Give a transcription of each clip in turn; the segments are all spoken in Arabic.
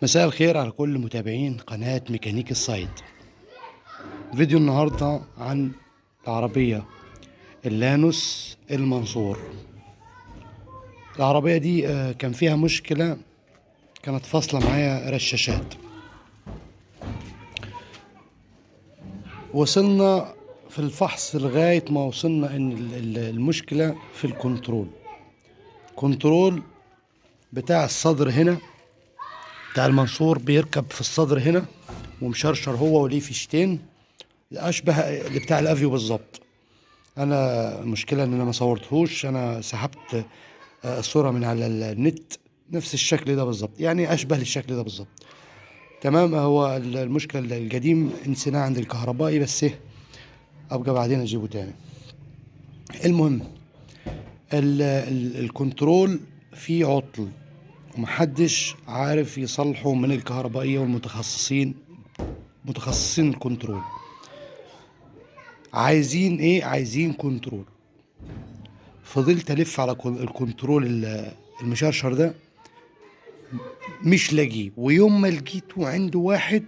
مساء الخير على كل متابعين قناة ميكانيك الصيد. فيديو النهاردة عن العربية اللانوس المنصور. العربية دي كان فيها مشكلة، كانت فاصلة معايا رشاشات. وصلنا في الفحص لغاية ما وصلنا ان المشكلة في الكنترول بتاع الصدر هنا، بتاع المنصور بيركب في الصدر هنا ومشرشر هو وليه فيشتين اشبه اللي بتاع الافيو بالظبط. انا المشكله ان انا ما صورتهوش، انا سحبت الصوره من على النت، نفس الشكل ده بالظبط، يعني اشبه للشكل ده بالظبط. تمام. هو المشكله القديم انسناه عند الكهربائي، بس ايه ابقى بعدين اجيبه تاني. المهم الكنترول فيه عطل ومحدش عارف يصلحه من الكهربائيه والمتخصصين، متخصصين الكنترول. عايزين ايه؟ عايزين كنترول. فضلت الف على الكنترول المشرشر ده، مش لاقيه. ويوم ما لقيته عند واحد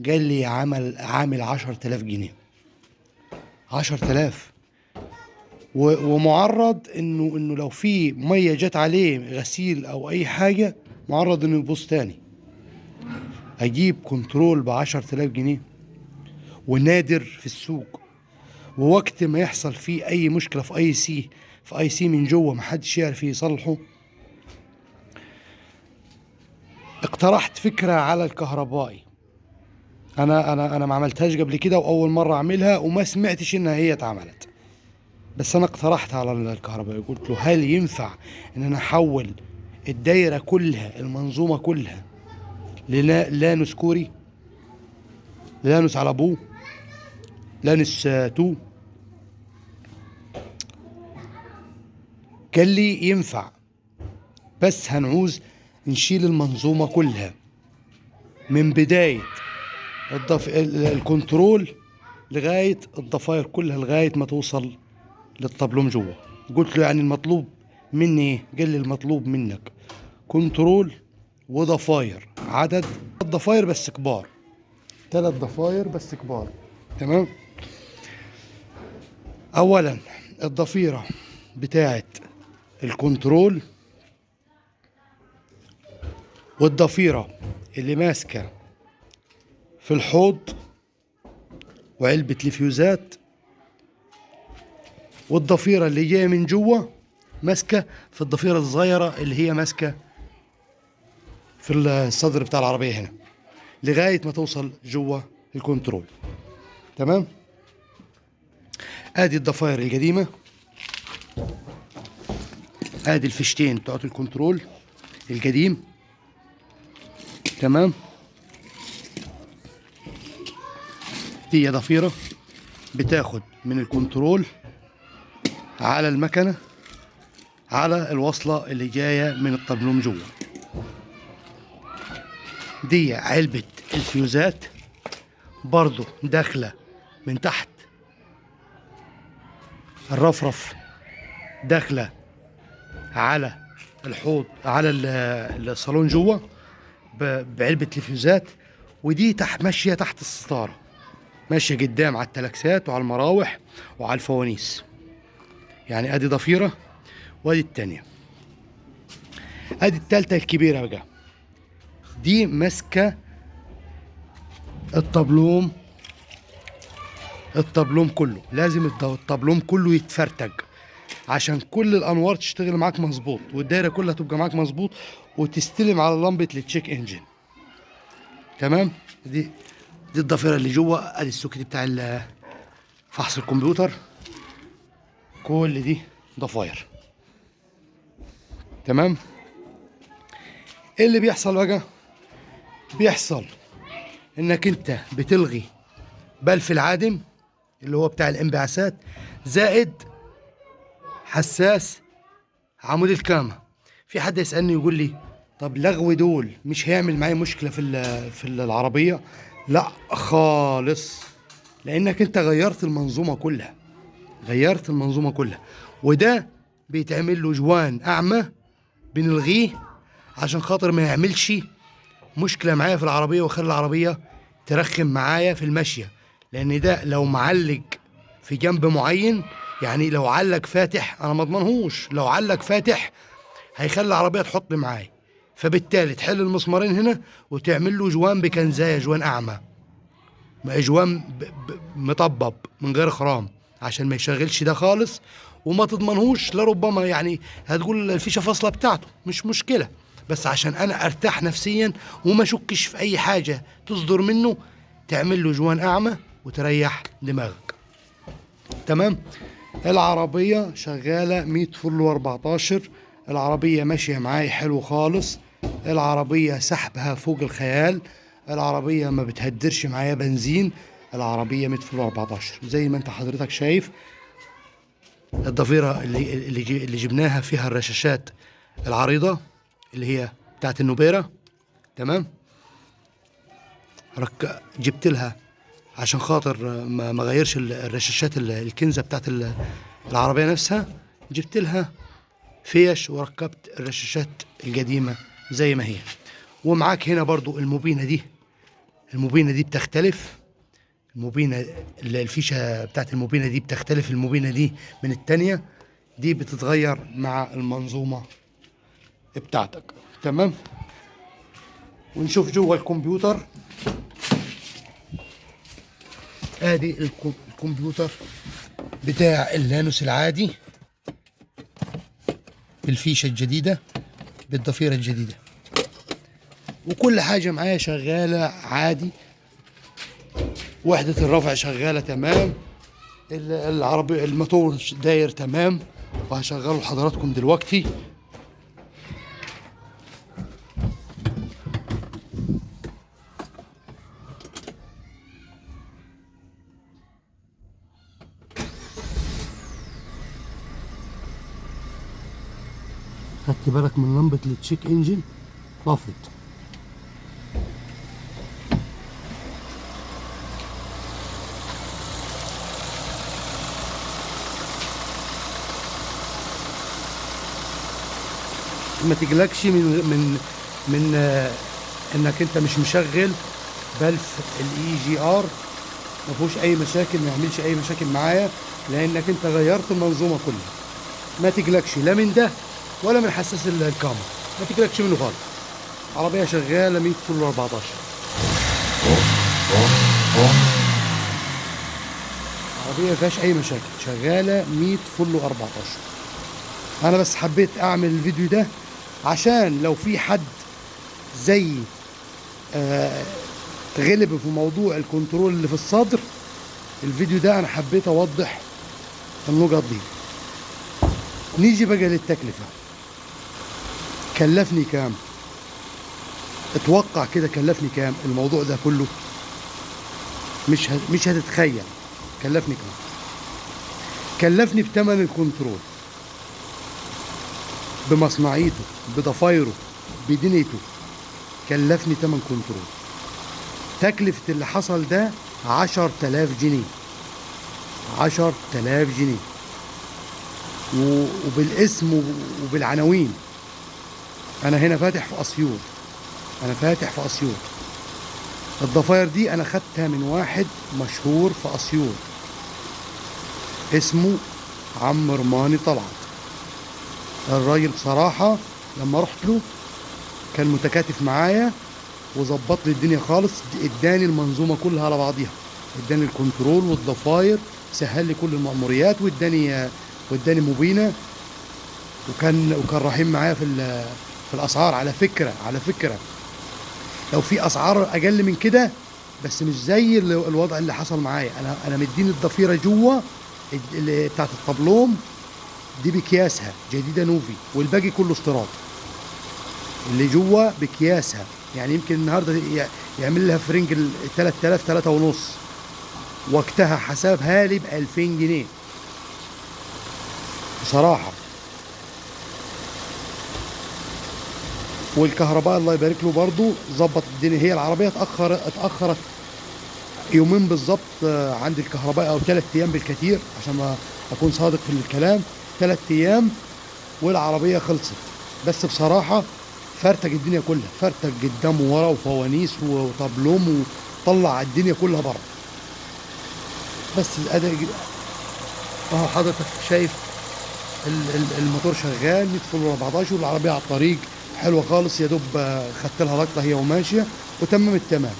قال لي عامل 10,000 جنيه. 10,000 ومعرض انه لو في ميه جت عليه غسيل او اي حاجه معرض انه يبوظ تاني. اجيب كنترول ب10,000 جنيه ونادر في السوق، ووقت ما يحصل فيه اي مشكله في اي سي من جوه محدش يعرف يصلحه. اقترحت فكره على الكهربائي، انا ما عملتهاش قبل كده واول مره اعملها وما سمعتش انها هي اتعملت، بس انا اقترحت على الكهربائي، قلت له هل ينفع ان انا احول الدايره كلها، المنظومه كلها للانوس كوري، لانوس على ابوه، لانوس 2؟ قال لي ينفع، بس هنعوز نشيل المنظومه كلها من بدايه الكنترول لغايه الضفاير كلها لغايه ما توصل للطبلوم جوه. قلت له يعني المطلوب مني ايه؟ قال لي المطلوب منك كنترول وضفاير، عدد الضفاير بس كبار، 3 ضفاير بس كبار. تمام. اولا الضفيره بتاعت الكنترول والضفيره اللي ماسكه في الحوض وعلبه الفيوزات، والضفيره اللي جايه من جوه ماسكه في الضفيره الصغيره اللي هي ماسكه في الصدر بتاع العربيه هنا لغايه ما توصل جوه الكنترول. تمام. ادي الضفاير القديمه، ادي الفيشتين بتوعت الكنترول القديم. تمام. دي ضفيره بتاخد من الكنترول على المكنه على الوصله اللي جايه من الطبلوم جوه. دي علبه الفيوزات برضو داخله من تحت الرفرف، داخله على الحوض، على الصالون جوه بعلبه الفيوزات. ودي ماشيه تحت الستاره، ماشيه قدام على التلاكسات وعلى المراوح وعلى الفوانيس. يعني ادي ضفيره وادي التانيه. ادي التالتة الكبيره بقى، دي ماسكه الطبلوم. الطبلوم كله لازم الطبلوم كله يتفرتج عشان كل الانوار تشتغل معاك مظبوط والدايره كلها تبقى معاك مظبوط وتستلم على لمبه التشيك انجن. تمام. دي الضفيره اللي جوه. ادي السوكت بتاع فحص الكمبيوتر. كل دي ضفاير. تمام. ايه اللي بيحصل بقى؟ بيحصل انك انت بتلغي بلف العادم اللي هو بتاع الانبعاثات، زائد حساس عمود الكامة. في حد يسألني يقول لي طب لغو دول مش هيعمل معايا مشكلة في العربية؟ لا خالص، لانك انت غيرت المنظومة كلها، غيرت المنظومة كلها. وده بيتعمل له جوان اعمى، بنلغيه عشان خاطر ما يعملش مشكله معايا في العربيه واخلي العربيه ترخم معايا في المشيه، لان ده لو معلق في جنب معين، يعني لو علق فاتح انا ما اضمنهوش، لو علق فاتح هيخلي العربيه تحط معايا، فبالتالي تحل المسمارين هنا وتعمل له جوان بكنزايه، جوان اعمى، جوان مطبب من غير خرام، عشان ما يشغلش ده خالص وما تضمنهوش، لربما يعني هتقول الفيشه فاصله بتاعته مش مشكله، بس عشان انا ارتاح نفسيا وما اشكش في اي حاجه تصدر منه، تعمل له جوان اعمى وتريح دماغك. تمام. العربيه شغاله 100 فل و14، العربيه ماشيه معاي حلو خالص، العربيه سحبها فوق الخيال، العربيه ما بتهدرش معايا بنزين، العربيه 100 فل و14 زي ما انت حضرتك شايف. الضفيره اللي جبناها فيها الرشاشات العريضه اللي هي بتاعت النوبيرة. تمام. جبت لها عشان خاطر ما غيرش الرشاشات الكنزة بتاعت العربية نفسها، جبت لها فيش وركبت الرشاشات القديمة زي ما هي. ومعاك هنا برضو الموبينة دي بتختلف، الموبينة الفيشة بتاعت الموبينة دي بتختلف، الموبينة دي من التانية، دي بتتغير مع المنظومة بتاعتك. تمام. ونشوف جوه الكمبيوتر. ادي الكمبيوتر بتاع اللانوس العادي بالفيشة الجديدة بالضفيرة الجديدة، وكل حاجة معايا شغالة عادي، وحدة الرفع شغالة تمام، العربي الموتور داير تمام، وهشغله لحضراتكم دلوقتي. خدت بالك من لمبة التشيك انجن طفت. ما تقلقش من انك انت مش مشغل بلف الاي جي ار، ما فيهوش اي مشاكل، ما يعملش اي مشاكل معايا، لانك انت غيرت المنظومه كلها. ما تقلقش لا من ده ولا من حساس الكاميرا، ما تقلقش منه خالص. عربيه شغاله 100 فل 14. عربيه ما فيهاش اي مشاكل، شغاله 100 فل 14. انا بس حبيت اعمل الفيديو ده عشان لو في حد زي غلب في موضوع الكنترول اللي في الصدر، الفيديو ده انا حبيت اوضح النقط دي. نيجي بقى للتكلفة. كلفني كام؟ اتوقع كده كلفني كام الموضوع ده كله؟ مش هتتخيل كلفني كام. كلفني بثمن الكنترول، بمصنعيته، بضفايره، بدنيته، كلفني ثمن كنترول. تكلفة اللي حصل ده 10,000 جنيه، 10,000 جنيه، وبالاسم وبالعناوين. انا هنا فاتح في اسيوط، الضفاير دي انا خدتها من واحد مشهور في اسيوط اسمه عم رماني طلعت. الراجل بصراحة لما رحت له كان متكاتف معايا وظبط لي الدنيا خالص، اداني المنظومة كلها على بعضيها، اداني الكنترول والضفاير، سهل لي كل المأموريات، واداني مبينة، وكان رحيم معايا في الاسعار. على فكرة لو في اسعار اقل من كده، بس مش زي الوضع اللي حصل معايا. انا مديني الضفيرة جوه اللي بتاعت الطبلوم دي بكياسها جديدة نوفي، والباقي كله استيراد. اللي جوه بكياسها، يعني يمكن النهارده يعمل لها فرنج 3000 3.5، وقتها حسابها لي ب 2000 جنيه بصراحة. والكهرباء الله يبارك له برضو ظبط الدنيا. هي العربية اتأخرت يومين بالظبط عند الكهرباء، او 3 ايام بالكثير، عشان ما اكون صادق في الكلام، 3 ايام والعربية خلصت. بس بصراحة فرتك الدنيا كلها، فرتك قدام وورا وفوانيس وطبلوم، وطلع الدنيا كلها بره. بس ادي اهو حضرتك شايف الموتور شغال 100 فل 14، والعربيه على الطريق حلوه خالص، يا دوب خدت لها لقطه هي وماشيه وتمام التمام.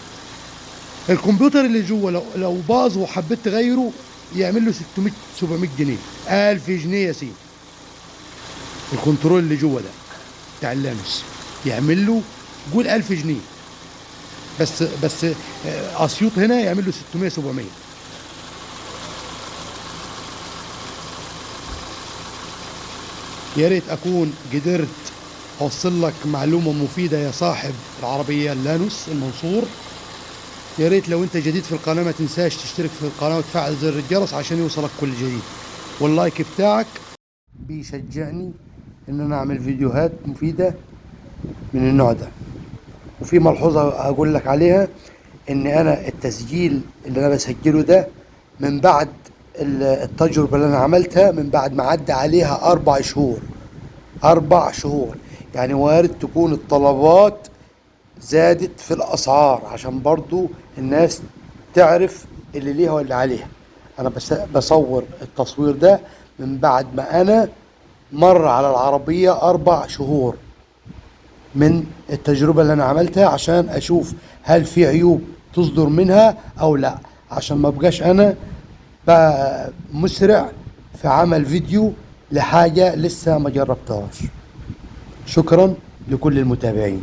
الكمبيوتر اللي جوه لو باظ وحبيت تغيره يعمل له 600 700 جنيه 1000 جنيه يا سيدي. الكنترول اللي جوه ده بتاع اللانوس يعمل له قول 1000 جنيه بس اسيوط هنا يعمل له 600 700. يا ريت اكون قدرت اوصل لك معلومه مفيده يا صاحب العربيه اللانوس المنصور. يا ريت لو انت جديد في القناه ما تنساش تشترك في القناه وتفعل زر الجرس عشان يوصلك كل جديد، واللايك بتاعك بيشجعني ان انا اعمل فيديوهات مفيده من النوع ده. وفي ملحوظه اقول لك عليها، ان انا التسجيل اللي انا بسجله ده من بعد التجربه اللي انا عملتها، من بعد ما عدى عليها 4 شهور. 4 شهور يعني وارد تكون الطلبات زادت في الاسعار، عشان برضو الناس تعرف اللي ليها واللي عليها. انا بصور التصوير ده من بعد ما انا مر على العربية 4 شهور من التجربة اللي انا عملتها، عشان اشوف هل في عيوب تصدر منها او لا، عشان ما بقاش انا بقى مسرع في عمل فيديو لحاجة لسه ما جربتهاش. شكرا لكل المتابعين.